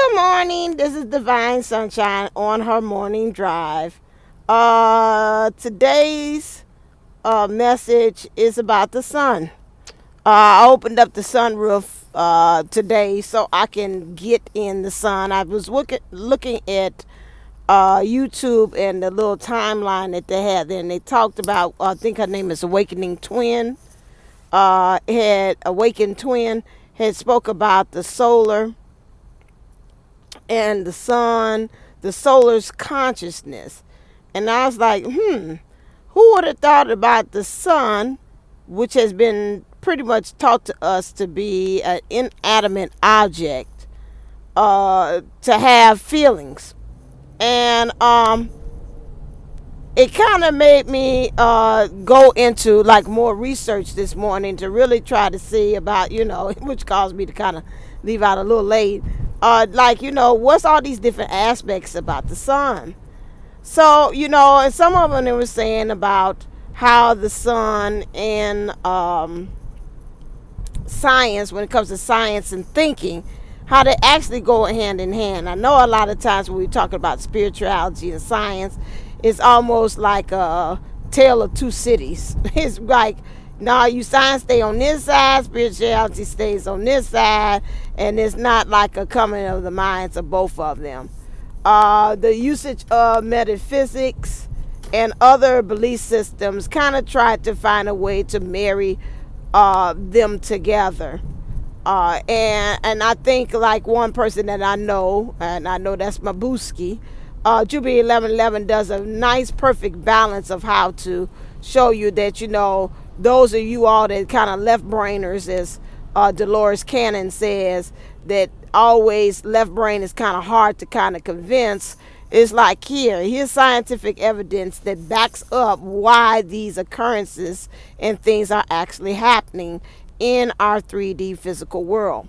Good morning. This is Divine Sunshine on her morning drive. Today's message is about the sun. I opened up the sunroof today so I can get in the sun. I was looking at YouTube and the little timeline that they had there, and they talked about, I think her name is Awakening Twin. Had Awakened Twin had spoke about the solar and the sun, the solar's consciousness. And I was like, who would have thought about the sun, which has been pretty much taught to us to be an inanimate object, to have feelings. And it kind of made me go into like more research this morning to really try to see about, which caused me to kind of leave out a little late. What's all these different aspects about the sun? So, and some of them they were saying about how the sun and science, when it comes to science and thinking, how they actually go hand in hand. I know a lot of times when we talk about spirituality and science, it's almost like a tale of two cities. It's like, no, you science stay on this side, spirituality stays on this side, and it's not like a coming of the minds of both of them. The usage of metaphysics and other belief systems kind of tried to find a way to marry them together. And I think like one person that I know, and I know that's Mabuski, Jubilee 1111 does a nice, perfect balance of how to show you that, those of you all that kind of left brainers, as Dolores Cannon says, that always left brain is kind of hard to kind of convince. It's like here's scientific evidence that backs up why these occurrences and things are actually happening in our 3D physical world.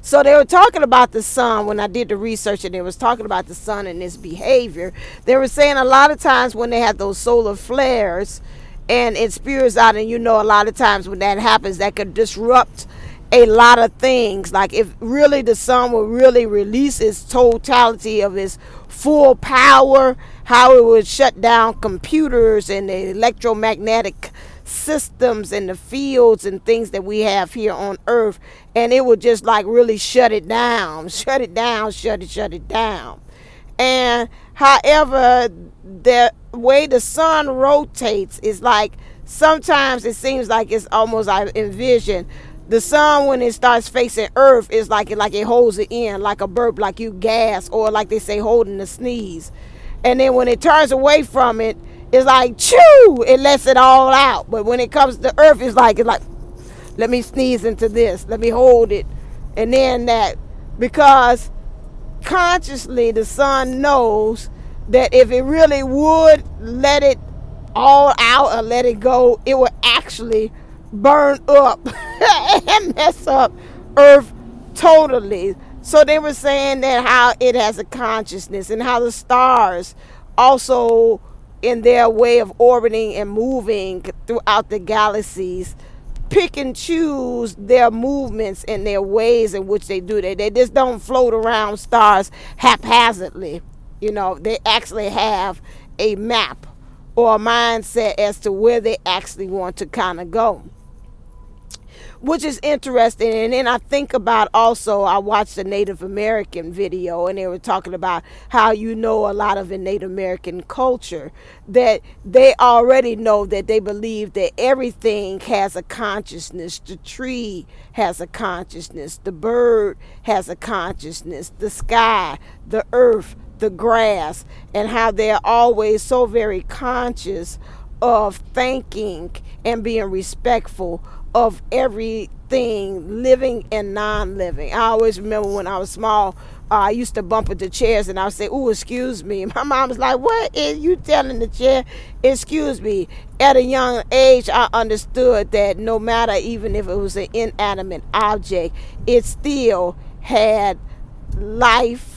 So they were talking about the sun when I did the research, and they was talking about the sun and its behavior. They were saying a lot of times when they have those solar flares and it spews out, and a lot of times when that happens, that could disrupt a lot of things. Like if really the sun will really release its totality of its full power, how it would shut down computers and the electromagnetic systems and the fields and things that we have here on earth, and it would just like really shut it down. And however, the way the sun rotates is like, sometimes it seems like it's almost, I envision the sun when it starts facing earth is like it holds it in, like a burp, like you gas, or like they say holding a sneeze. And then when it turns away from it, it's like chew, it lets it all out. But when it comes to earth, it's like let me sneeze into this, let me hold it. And then that, because consciously the sun knows that if it really would let it all out or let it go, it would actually burn up and mess up earth totally. So they were saying that how it has a consciousness, and how the stars also, in their way of orbiting and moving throughout the galaxies, pick and choose their movements and their ways in which they do that. They just don't float around stars haphazardly. They actually have a map or a mindset as to where they actually want to kind of go, which is interesting. And then I think about also, I watched a Native American video, and they were talking about how a lot of in Native American culture that they already know, that they believe that everything has a consciousness. The tree has a consciousness, the bird has a consciousness, the sky, the earth, the grass, and how they're always so very conscious of thanking and being respectful of everything living and non-living. I always remember when I was small, I used to bump into chairs and I would say, "Ooh, excuse me." My mom was like, "What is you telling the chair, excuse me?" At a young age, I understood that no matter, even if it was an inanimate object, it still had life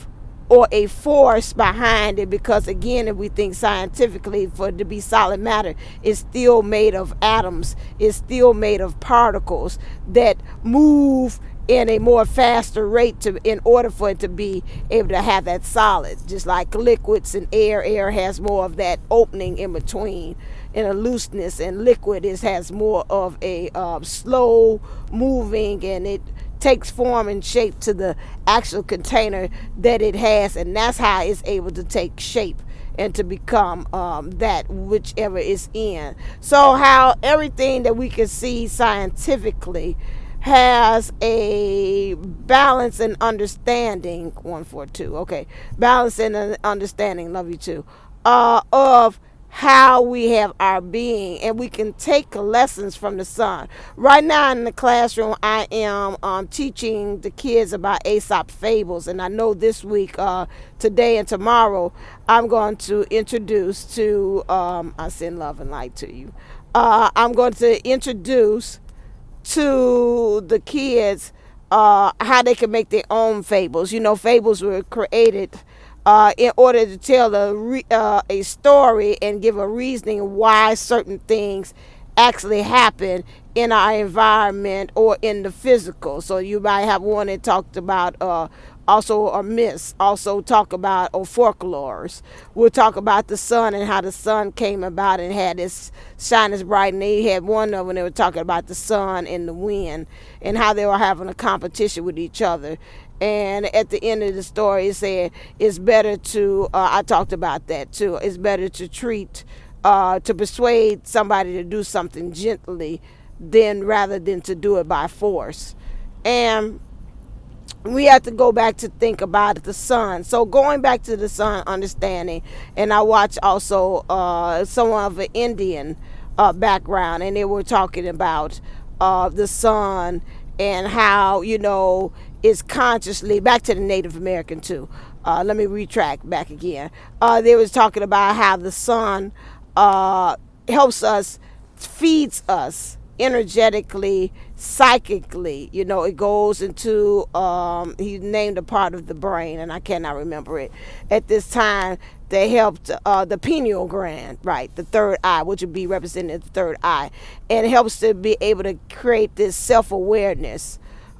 or a force behind it, because again, if we think scientifically, for it to be solid matter, it's still made of atoms, it's still made of particles that move in a more faster rate in order for it to be able to have that solid. Just like liquids and air has more of that opening in between and a looseness, and liquid has more of a slow moving, and it takes form and shape to the actual container that it has, and that's how it's able to take shape and to become that whichever it's in. So how everything that we can see scientifically has a balance and understanding, 142, okay, balance and understanding, love you too, of how we have our being, and we can take lessons from the sun. Right now in the classroom, I am teaching the kids about Aesop fables, and I know this week, today and tomorrow, I'm going to introduce to I send love and light to you. I'm going to introduce to the kids how they can make their own fables. You know, fables were created in order to tell a story and give a reasoning why certain things actually happen in our environment or in the physical. So you might have one that talked about also a myths, also talk about or folklores. We'll talk about the sun and how the sun came about and had this shine as bright. And they had one of them, they were talking about the sun and the wind and how they were having a competition with each other. And at the end of the story, it said it's better to, I talked about that too, it's better to to persuade somebody to do something gently rather than to do it by force. And we have to go back to think about the sun. So going back to the sun understanding, and I watched also someone of an Indian background, and they were talking about the sun and how, is consciously, back to the Native American too. Let me retract back again. They was talking about how the sun helps us, feeds us energetically, psychically. It goes into, he named a part of the brain, and I cannot remember it at this time. They helped the pineal gland, right, the third eye, which would be represented the third eye, and it helps to be able to create this self-awareness.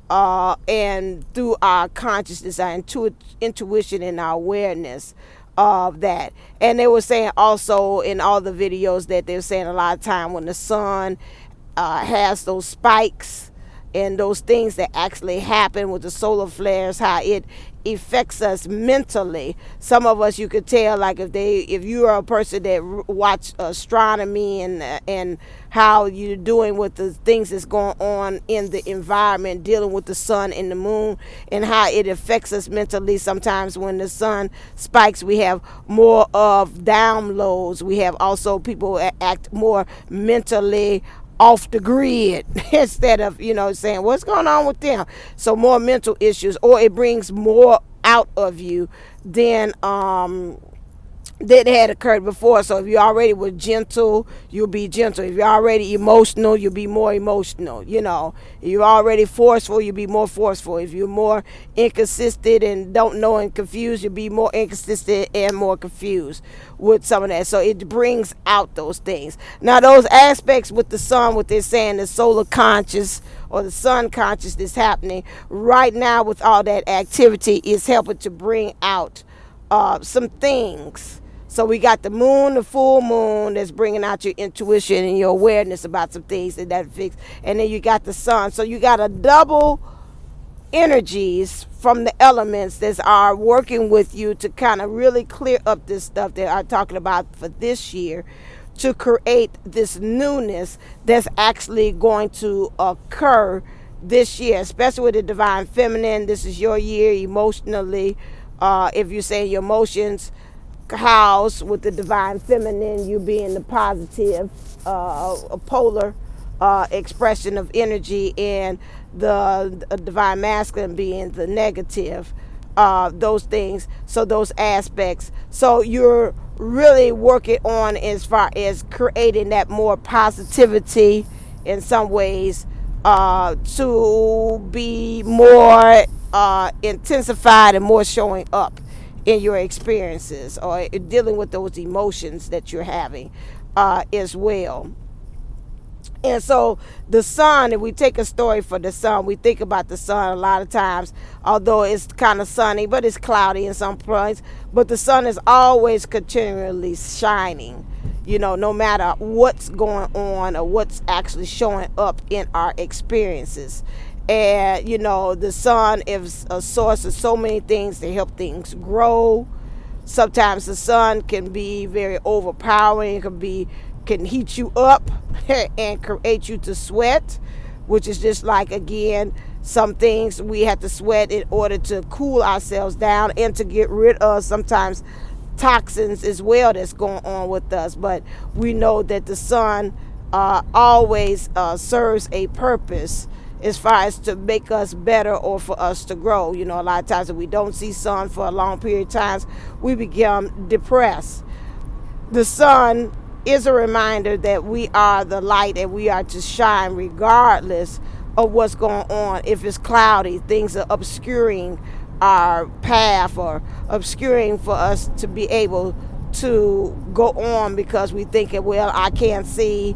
And through our consciousness, our intuition, and our awareness of that. And they were saying also in all the videos that they were saying a lot of time when the sun has those spikes and those things that actually happen with the solar flares, how it affects us mentally. Some of us, you could tell, like if you are a person that watch astronomy and how you're doing with the things that's going on in the environment, dealing with the sun and the moon, and how it affects us mentally. Sometimes when the sun spikes, we have more of downloads. We have also people that act more mentally off the grid instead of saying what's going on with them. So more mental issues, or it brings more out of you than that had occurred before. So if you already were gentle, you'll be gentle. If you're already emotional, you'll be more emotional. If you're already forceful, you'll be more forceful. If you're more inconsistent and don't know and confused, you'll be more inconsistent and more confused with some of that. So it brings out those things. Now those aspects with the sun, what they're saying, the solar conscious or the sun consciousness happening right now with all that activity is helping to bring out some things. So we got the moon, the full moon, that's bringing out your intuition and your awareness about some things that fix. And then you got the sun. So you got a double energies from the elements that are working with you to kind of really clear up this stuff that I'm talking about for this year, to create this newness that's actually going to occur this year, especially with the divine feminine. This is your year emotionally. If you say your emotions house with the divine feminine, you being the positive polar expression of energy, and the divine masculine being the negative, those things. So those aspects, so you're really working on as far as creating that more positivity in some ways, to be more intensified and more showing up in your experiences, or dealing with those emotions that you're having as well. And so the sun, if we take a story for the sun, we think about the sun a lot of times, although it's kind of sunny, but it's cloudy in some points. But the sun is always continually shining, no matter what's going on or what's actually showing up in our experiences. And, the sun is a source of so many things to help things grow. Sometimes the sun can be very overpowering. It can heat you up and create you to sweat, which is just like, again, some things we have to sweat in order to cool ourselves down and to get rid of sometimes toxins as well that's going on with us. But we know that the sun always serves a purpose as far as to make us better or for us to grow. A lot of times if we don't see sun for a long period of times, we become depressed. The sun is a reminder that we are the light and we are to shine regardless of what's going on. If it's cloudy, things are obscuring our path or obscuring for us to be able to go on because we think, well, I can't see,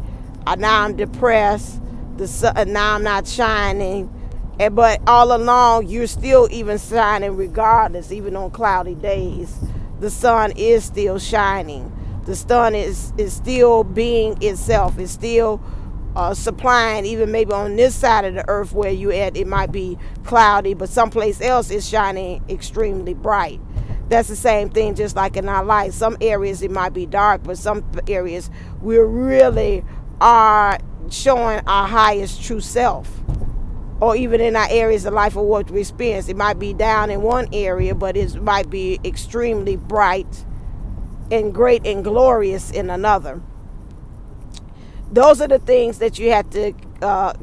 now I'm depressed, the sun, now I'm not shining. But all along, you're still even shining regardless, even on cloudy days. The sun is still shining. The sun is still being itself. It's still supplying, even maybe on this side of the earth where you at, it might be cloudy, but someplace else it's shining extremely bright. That's the same thing just like in our life. Some areas it might be dark, but some areas we really are showing our highest true self. Or even in our areas of life of what we experience. It might be down in one area, but it might be extremely bright and great and glorious in another. Those are the things that you have to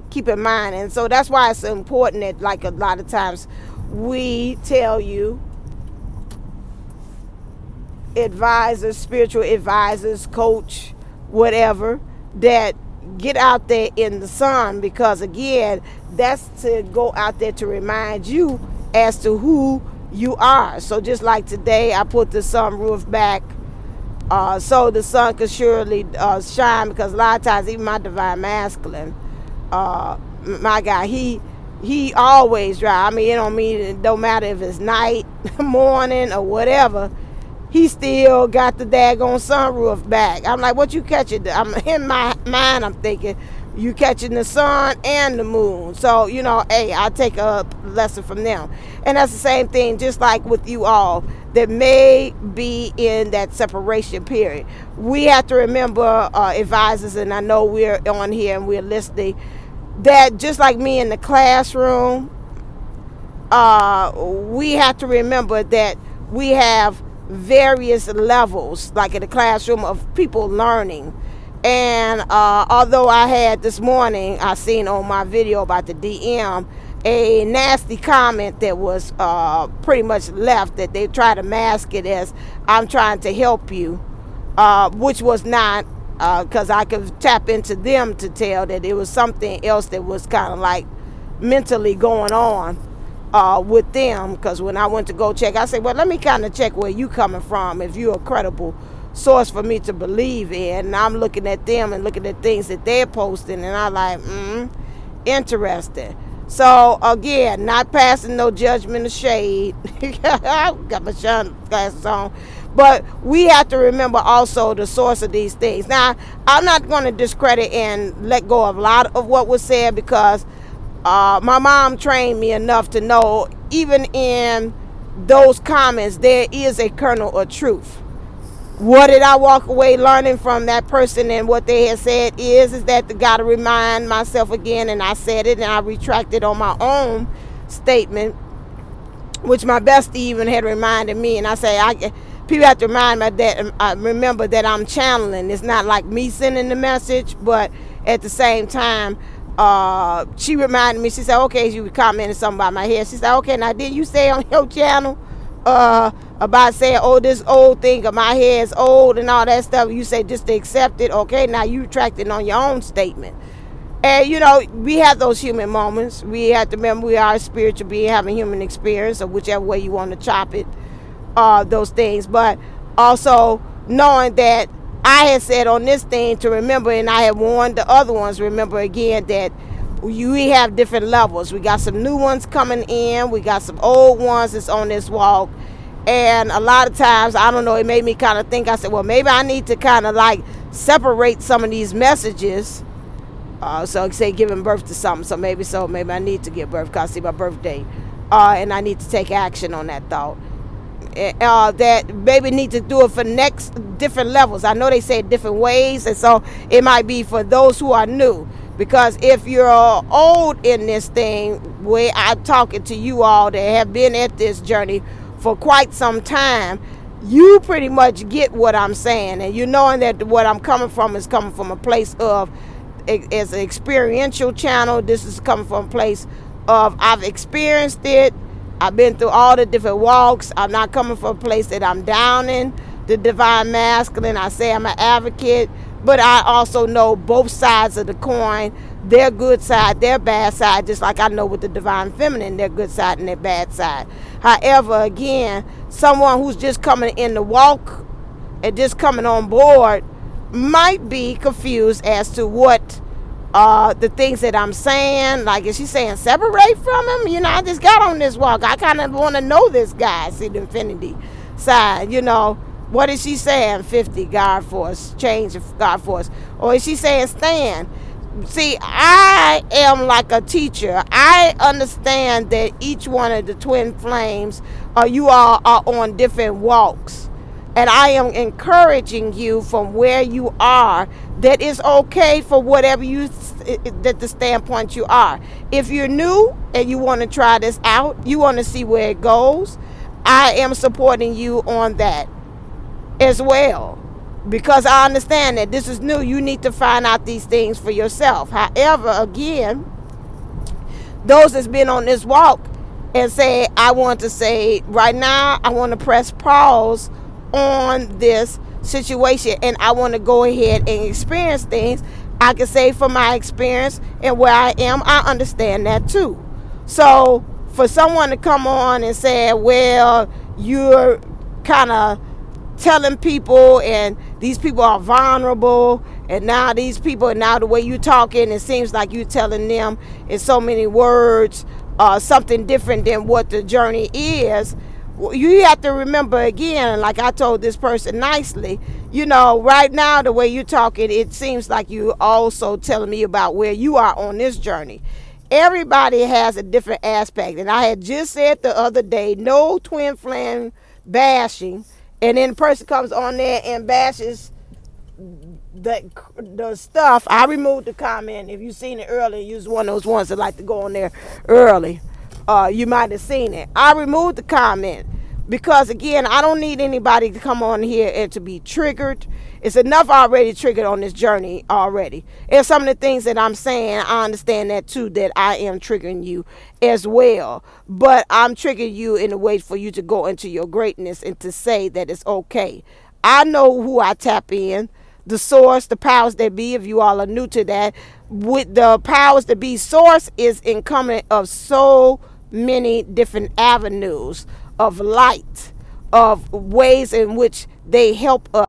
keep in mind. And so that's why it's important that, like, a lot of times we tell you, advisors, spiritual advisors, coach, whatever, that get out there in the sun, because again, that's to go out there to remind you as to who you are. So just like today, I put the sunroof back so the sun could surely shine, because a lot of times even my divine masculine, my guy, he always drive. I mean, it don't matter if it's night, morning, or whatever. He still got the daggone sunroof back. I'm like, what you catching? I'm in my mind, I'm thinking, you catching the sun and the moon. So, hey, I take a lesson from them. And that's the same thing, just like with you all that may be in that separation period. We have to remember, advisors, and I know we're on here and we're listening, that just like me in the classroom, we have to remember that we have various levels, like in the classroom, of people learning. And although I had this morning, I seen on my video about the DM a nasty comment that was pretty much left, that they try to mask it as I'm trying to help you, which was not, because I could tap into them to tell that it was something else that was kind of like mentally going on with them. Because when I went to go check, I said, well, let me kind of check where you coming from, if you're a credible source for me to believe in. And I'm looking at them and looking at things that they're posting, and I'm like, interesting. So again, not passing no judgment or shade. I got my sunglasses on. But we have to remember also the source of these things. Now, I'm not going to discredit and let go of a lot of what was said, because my mom trained me enough to know, even in those comments, there is a kernel of truth. What did I walk away learning from that person and what they had said is that I got to remind myself again, and I said it and I retracted on my own statement, which my bestie even had reminded me. And I say, people have to remind me that I remember that I'm channeling. It's not like me sending the message, but at the same time, she reminded me. She said, okay, you were commenting something about my hair. She said, okay, now didn't you say on your channel about saying, oh, this old thing of my hair is old and all that stuff? You say just to accept it. Okay, now you retracting on your own statement. And we have those human moments. We have to remember we are a spiritual being having human experience, or whichever way you want to chop it, those things. But also knowing that I had said on this thing to remember, and I had warned the other ones, remember again, that we have different levels. We got some new ones coming in. We got some old ones that's on this walk. And a lot of times, I don't know, it made me kind of think, I said, well, maybe I need to kind of like separate some of these messages. So say giving birth to something. So maybe I need to give birth because I see my birthday. And I need to take action on that thought. That maybe need to do it for next different levels. I know they say different ways, and so it might be for those who are new. Because if you're old in this thing, where I'm talking to you all that have been at this journey for quite some time, you pretty much get what I'm saying, and you knowing that what I'm coming from is coming from a place of, as an experiential channel. This is coming from a place of I've experienced it. I've been through all the different walks. I'm not coming from a place that I'm downing the divine masculine. I say I'm an advocate, but I also know both sides of the coin, their good side, their bad side, just like I know with the divine feminine, their good side and their bad side. However, again, someone who's just coming in the walk and just coming on board might be confused as to what the things that I'm saying. Like, is she saying separate from him? You know, I just got on this walk. I kind of want to know this guy. See the infinity side, you know. What is she saying? 50, God force, change of God force. Or is she saying stand? See, I am like a teacher. I understand that each one of the twin flames, you all are on different walks. And I am encouraging you from where you are that it's okay for whatever that the standpoint you are. If you're new and you want to try this out, you want to see where it goes, I am supporting you on that as well. Because I understand that this is new. You need to find out these things for yourself. However, again, those that's been on this walk and say, I want to say right now, I want to press pause on this situation and I want to go ahead and experience things. I can say from my experience and where I am, I understand that too. So for someone to come on and say, well, you're kind of telling people and these people are vulnerable, and now these people, now the way you talking, it seems like you telling them in so many words something different than what the journey is. You have to remember again, like I told this person nicely, you know, right now the way you talking, it seems like you also telling me about where you are on this journey. Everybody has a different aspect, and I had just said the other day, no twin flame bashing, and then the person comes on there and bashes the stuff. I removed the comment. If you seen it earlier, you was one of those ones that like to go on there early. You might have seen it. I removed the comment because, again, I don't need anybody to come on here and to be triggered. It's enough already triggered on this journey already. And some of the things that I'm saying, I understand that too, that I am triggering you as well. But I'm triggering you in a way for you to go into your greatness and to say that it's okay. I know who I tap in. The source, the powers that be, if you all are new to that, with the powers that be, source is incumbent of so many different avenues of light, of ways in which they help us.